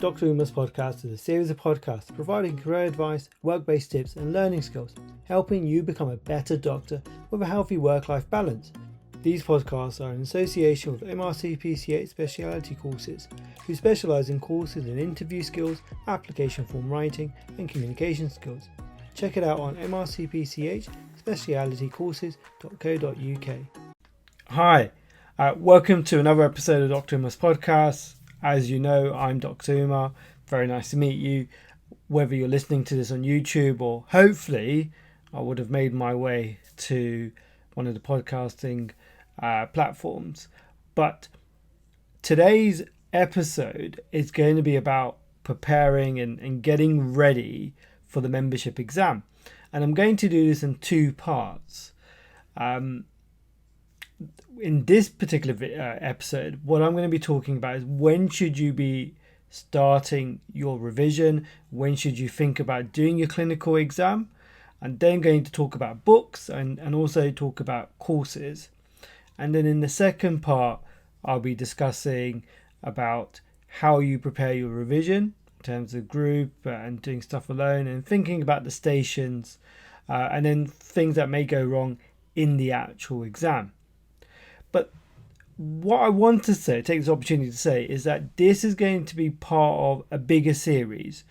Dr. Uma's podcast is a series of podcasts providing career advice, work-based tips and learning skills, helping you become a better doctor with a healthy work-life balance. These podcasts are in association with Mrcpch speciality courses, who specialise in courses in interview skills, application form writing and communication skills. Check it out on Mrcpch specialitycourses.co.uk. Hi, welcome to another episode of Dr. Uma's podcast. As you know, I'm Dr. Uma. Very nice to meet you. Whether you're listening to this on YouTube or hopefully I would have made my way to one of the podcasting platforms. But today's episode is going to be about preparing and getting ready for the membership exam. And I'm going to do this in two parts. In this particular episode, what I'm going to be talking about is when should you be starting your revision, when should you think about doing your clinical exam, and then going to talk about books and also talk about courses. And then in the second part, I'll be discussing about how you prepare your revision in terms of group and doing stuff alone and thinking about the stations and then things that may go wrong in the actual exam. But what I want to say, take this opportunity to say, is that this is going to be part of a bigger series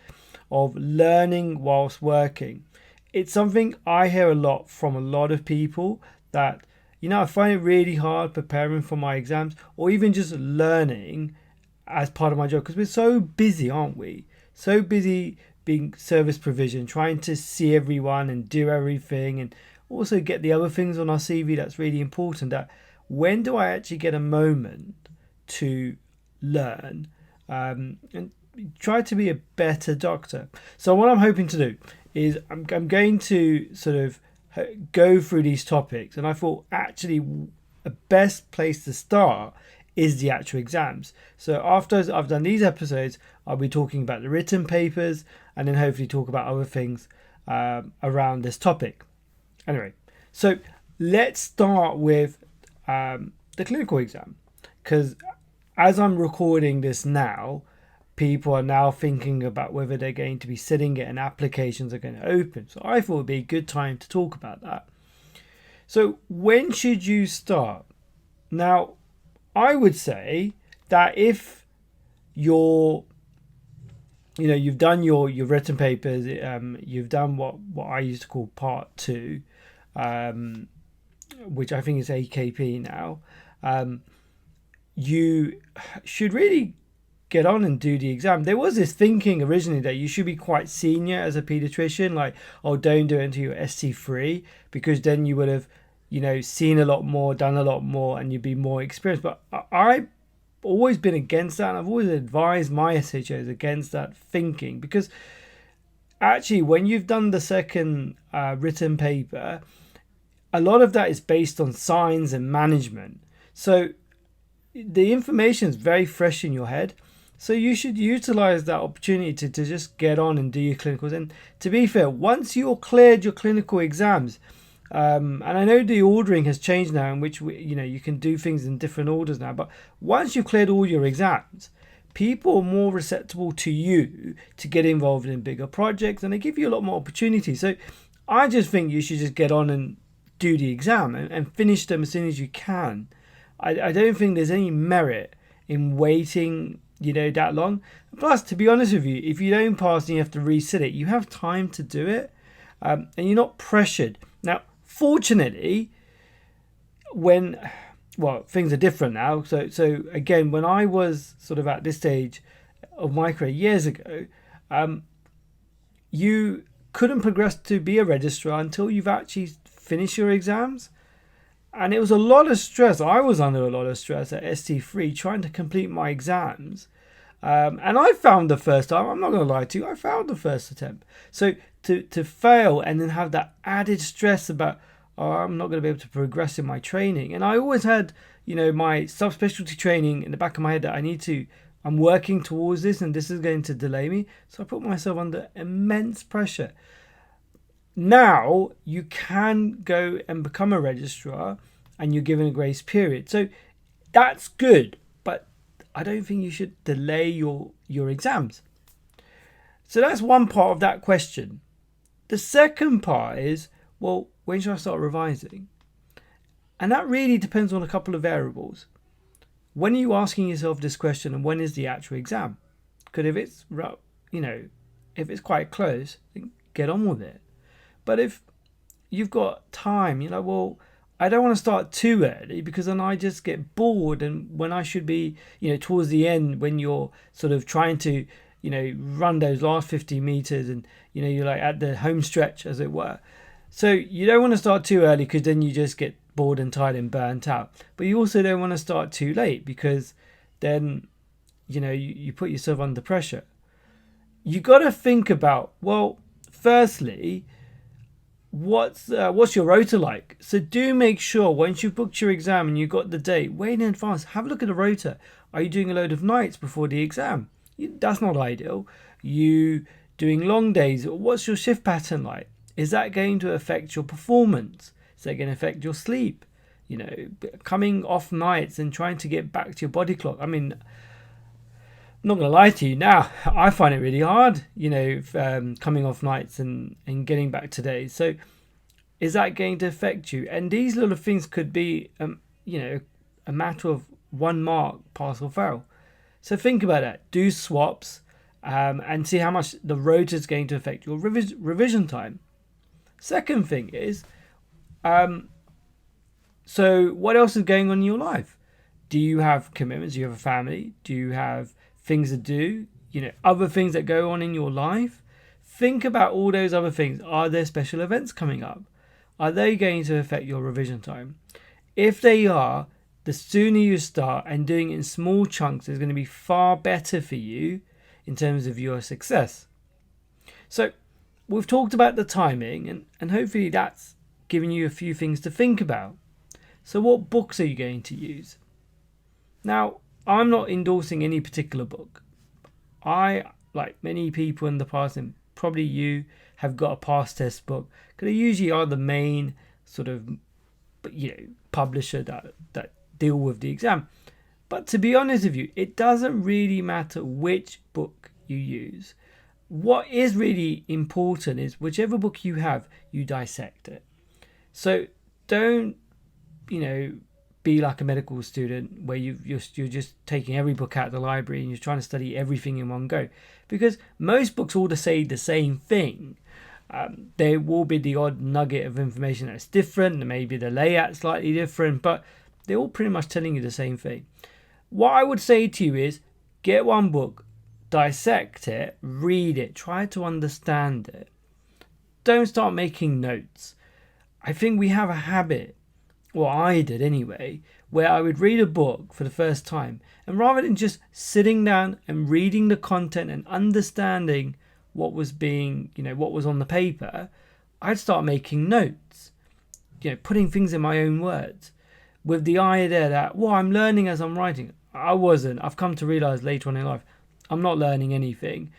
of learning whilst working. It's something I hear a lot from a lot of people that, I find it really hard preparing for my exams or even just learning as part of my job because we're so busy, aren't we? So busy being service provision, trying to see everyone and do everything and also get the other things on our CV that's really important. That when do I actually get a moment to learn and try to be a better doctor? So what I'm hoping to do is I'm going to sort of go through these topics, and I thought actually a best place to start is the actual exams. So after I've done these episodes, I'll be talking about the written papers and then hopefully talk about other things around this topic. Anyway, so let's start with the clinical exam, because as I'm recording this now, people are now thinking about whether they're going to be sitting it and applications are going to open. So I thought it would be a good time to talk about that. So when should you start? Now, I would say that if you've done your written papers, you've done what I used to call part 2, which I think is AKP now, you should really get on and do the exam. There was this thinking originally that you should be quite senior as a pediatrician, like, don't do it until you're ST3, because then you would have, seen a lot more, done a lot more, and you'd be more experienced. But I've always been against that, and I've always advised my SHOs against that thinking, because actually when you've done the second written paper, a lot of that is based on signs and management. So the information is very fresh in your head. So you should utilize that opportunity to just get on and do your clinicals. And to be fair, once you're cleared your clinical exams, and I know the ordering has changed now, in which you can do things in different orders now. But once you've cleared all your exams, people are more receptive to you to get involved in bigger projects, and they give you a lot more opportunity. So I just think you should just get on and do the exam and finish them as soon as you can. I don't think there's any merit in waiting that long. Plus, to be honest with you, if you don't pass and you have to resit it, you have time to do it, and you're not pressured. Now, fortunately, things are different now. So again, when I was sort of at this stage of my career years ago, you couldn't progress to be a registrar until you've actually finished your exams. And it was a lot of stress. I was under a lot of stress at ST3 trying to complete my exams. And I found the first time, I'm not going to lie to you, I failed the first attempt. So to fail and then have that added stress about, I'm not going to be able to progress in my training. And I always had, my subspecialty training in the back of my head that I'm working towards this and this is going to delay me. So I put myself under immense pressure. Now you can go and become a registrar and you're given a grace period. So that's good, but I don't think you should delay your your exams? So that's one part of that question. The second part is, well, when should I start revising? And that really depends on a couple of variables. When are you asking yourself this question, and when is the actual exam? Because if it's, if it's quite close, then get on with it. But if you've got time, you're like, well, I don't want to start too early because then I just get bored. And when I should be, towards the end, when you're sort of trying to, run those last 50 meters and, you're like at the home stretch, as it were. So you don't want to start too early because then you just get bored and tired and burnt out. But you also don't want to start too late because then, you put yourself under pressure. You got to think about, well, firstly, what's your rota like? So do make sure once you've booked your exam and you've got the date, wait in advance, have a look at the rota. Are you doing a load of nights before the exam? That's not ideal. You doing long days? What's your shift pattern like? Is that going to affect your performance? Is that going to affect your sleep? Coming off nights and trying to get back to your body clock. I mean, I'm not going to lie to you now, I find it really hard, coming off nights and getting back to days. So is that going to affect you? And these little things could be, a matter of 1 mark, pass or fail. So think about that. Do swaps and see how much the rota is going to affect your revision time. Second thing is, so what else is going on in your life? Do you have commitments? Do you have a family? Do you have things to do? Other things that go on in your life? Think about all those other things. Are there special events coming up? Are they going to affect your revision time? If they are, the sooner you start and doing it in small chunks is going to be far better for you in terms of your success. So we've talked about the timing and hopefully that's given you a few things to think about. So what books are you going to use? Now, I'm not endorsing any particular book. I, like many people in the past, and probably you, have got a past test book because they usually are the main sort of, publisher that deal with the exam. But to be honest with you, it doesn't really matter which book you use. What is really important is whichever book you have, you dissect it. So don't, be like a medical student where you're just taking every book out of the library and you're trying to study everything in one go. Because most books all say the same thing. There will be the odd nugget of information that's different, and maybe the layout slightly different, but they're all pretty much telling you the same thing. What I would say to you is get one book, dissect it, read it, try to understand it. Don't start making notes. I think we have a habit, or I did anyway, where I would read a book for the first time, and rather than just sitting down and reading the content and understanding what was what was on the paper, I'd start making notes, putting things in my own words, with the idea that, I'm learning as I'm writing. I wasn't. I've come to realize later on in life, I'm not learning anything.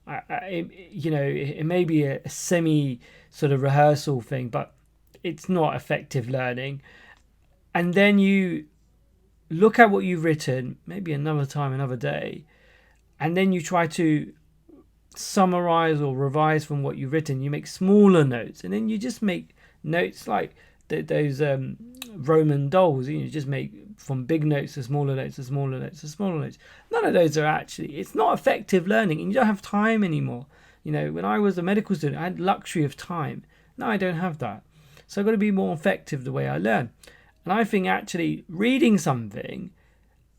It may be a semi sort of rehearsal thing, but it's not effective learning. And then you look at what you've written, maybe another time, another day, and then you try to summarize or revise from what you've written. You make smaller notes, and then you just make notes like those Roman dolls. You just make from big notes to smaller notes to smaller notes to smaller notes. None of those are it's not effective learning, and you don't have time anymore. When I was a medical student, I had luxury of time. Now I don't have that. So I've got to be more effective the way I learn. And I think actually reading something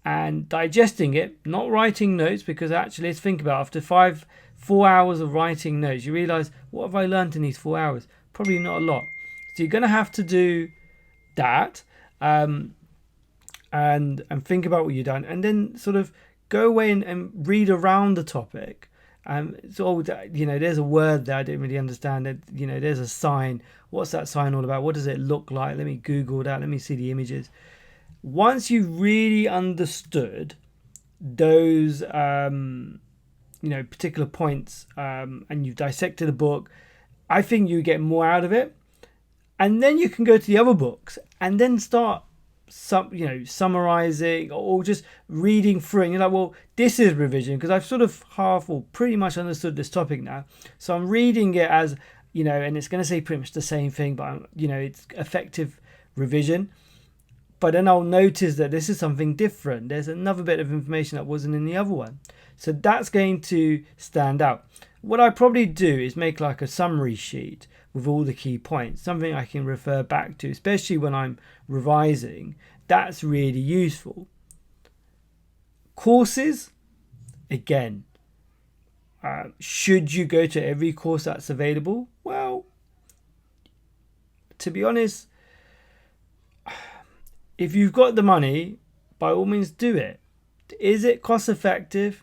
and digesting it, not writing notes, because actually let's think about it, after 4 hours of writing notes, you realize, what have I learned in these 4 hours? Probably not a lot. So you're going to have to do that and think about what you've done, and then sort of go away and read around the topic. There's a word that I didn't really understand. There's a sign. What's that sign all about? What does it look like? Let me Google that. Let me see the images. Once you've really understood those, particular points, and you've dissected the book, I think you get more out of it. And then you can go to the other books and then start summarizing or just reading through, and you're like, well, this is revision because I've sort of half or pretty much understood this topic now. So I'm reading it as, and it's going to say pretty much the same thing, but it's effective revision. But then I'll notice that this is something different. There's another bit of information that wasn't in the other one. So that's going to stand out. What I probably do is make like a summary sheet with all the key points, something I can refer back to, especially when I'm revising. That's really useful. Courses, again, should you go to every course that's available? Well, to be honest, if you've got the money, by all means do it. Is it cost effective?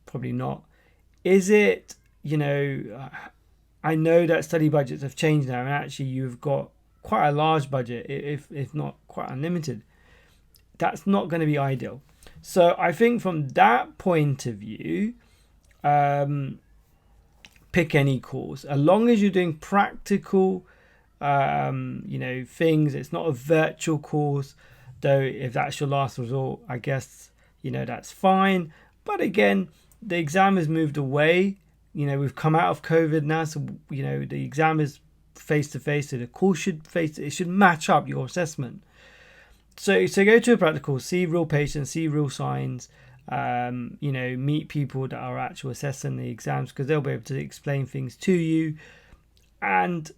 Probably not. Is it, I know that study budgets have changed now, and actually you've got quite a large budget, if not quite unlimited. That's not going to be ideal. So I think from that point of view, pick any course. As long as you're doing practical things, it's not a virtual course, though if that's your last resort, I guess, that's fine. But again, the exam has moved away. We've come out of COVID now, so, the exam is face-to-face, so the course should match up your assessment. So go to a practical, see real patients, see real signs, meet people that are actually assessing the exams, because they'll be able to explain things to you. And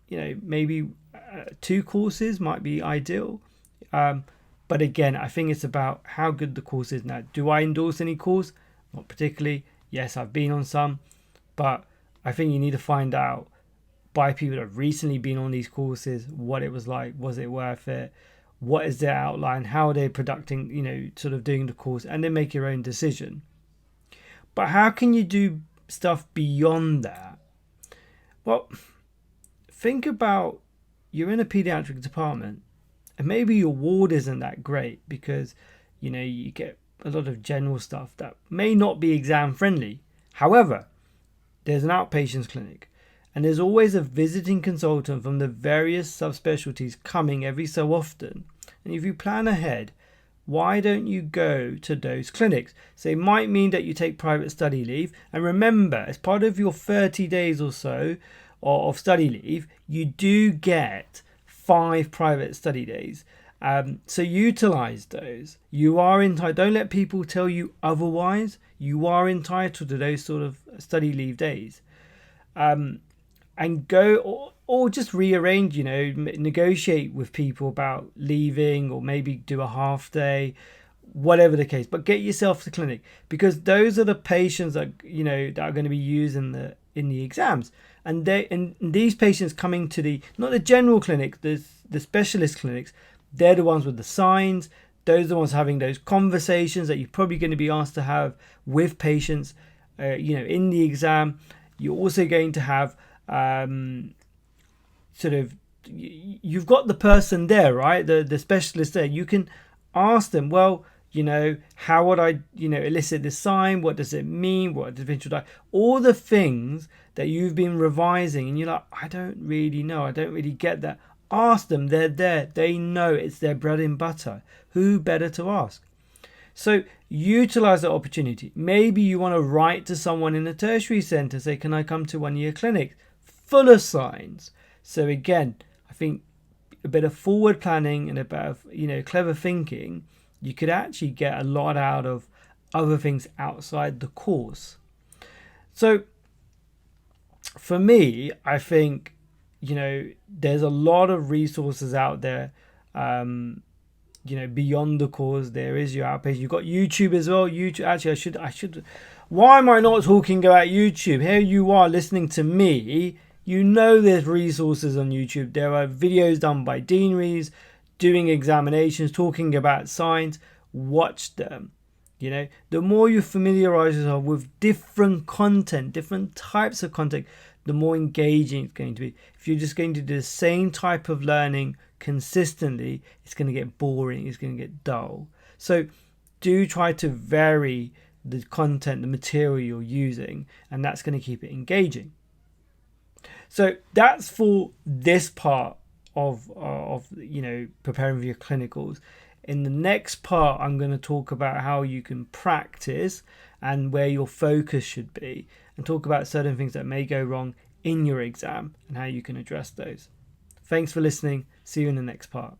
maybe 2 courses might be ideal. But again, I think it's about how good the course is. Now, do I endorse any course? Not particularly. Yes, I've been on some, but I think you need to find out by people that have recently been on these courses what it was like. Was it worth it? What is their outline? How are they conducting, sort of doing the course, and then make your own decision. But how can you do stuff beyond that? Well, think about, you're in a pediatric department and maybe your ward isn't that great because, you get a lot of general stuff that may not be exam friendly. However, there's an outpatients clinic and there's always a visiting consultant from the various subspecialties coming every so often. And if you plan ahead, why don't you go to those clinics? So it might mean that you take private study leave. And remember, as part of your 30 days or so of study leave, you do get 5 private study days. So utilize those. You are entitled. Don't let people tell you otherwise. You are entitled to those sort of study leave days. And go or just rearrange, negotiate with people about leaving, or maybe do a half day, whatever the case. But get yourself to clinic, because those are the patients that that are going to be used in the exams. And these patients coming to not the general clinic, the specialist clinics, they're the ones with the signs. Those are the ones having those conversations that you're probably going to be asked to have with patients, in the exam. You're also going to have you've got the person there, right? The specialist there. You can ask them, well, how would I, elicit this sign? What does it mean? What does it die? All the things that you've been revising, and you're like, I don't really know. I don't really get that. Ask them. They're there. They know, it's their bread and butter. Who better to ask? So utilize that opportunity. Maybe you want to write to someone in a tertiary centre, say, can I come to one of your clinics? Full of signs. So again, I think a bit of forward planning and a bit of, clever thinking, you could actually get a lot out of other things outside the course. So for me, I think, there's a lot of resources out there, beyond the course. There is your outpatient. You've got YouTube as well. YouTube. Actually, I should. Why am I not talking about YouTube? Here you are listening to me. There's resources on YouTube. There are videos done by deaneries doing examinations, talking about science. Watch them. The more you familiarize yourself with different content, different types of content, the more engaging it's going to be. If you're just going to do the same type of learning consistently, it's going to get boring, it's going to get dull. So do try to vary the content, the material you're using, and that's going to keep it engaging. So that's for this part of preparing for your clinicals. In the next part, I'm going to talk about how you can practice and where your focus should be, and talk about certain things that may go wrong in your exam and how you can address those. Thanks for listening. See you in the next part.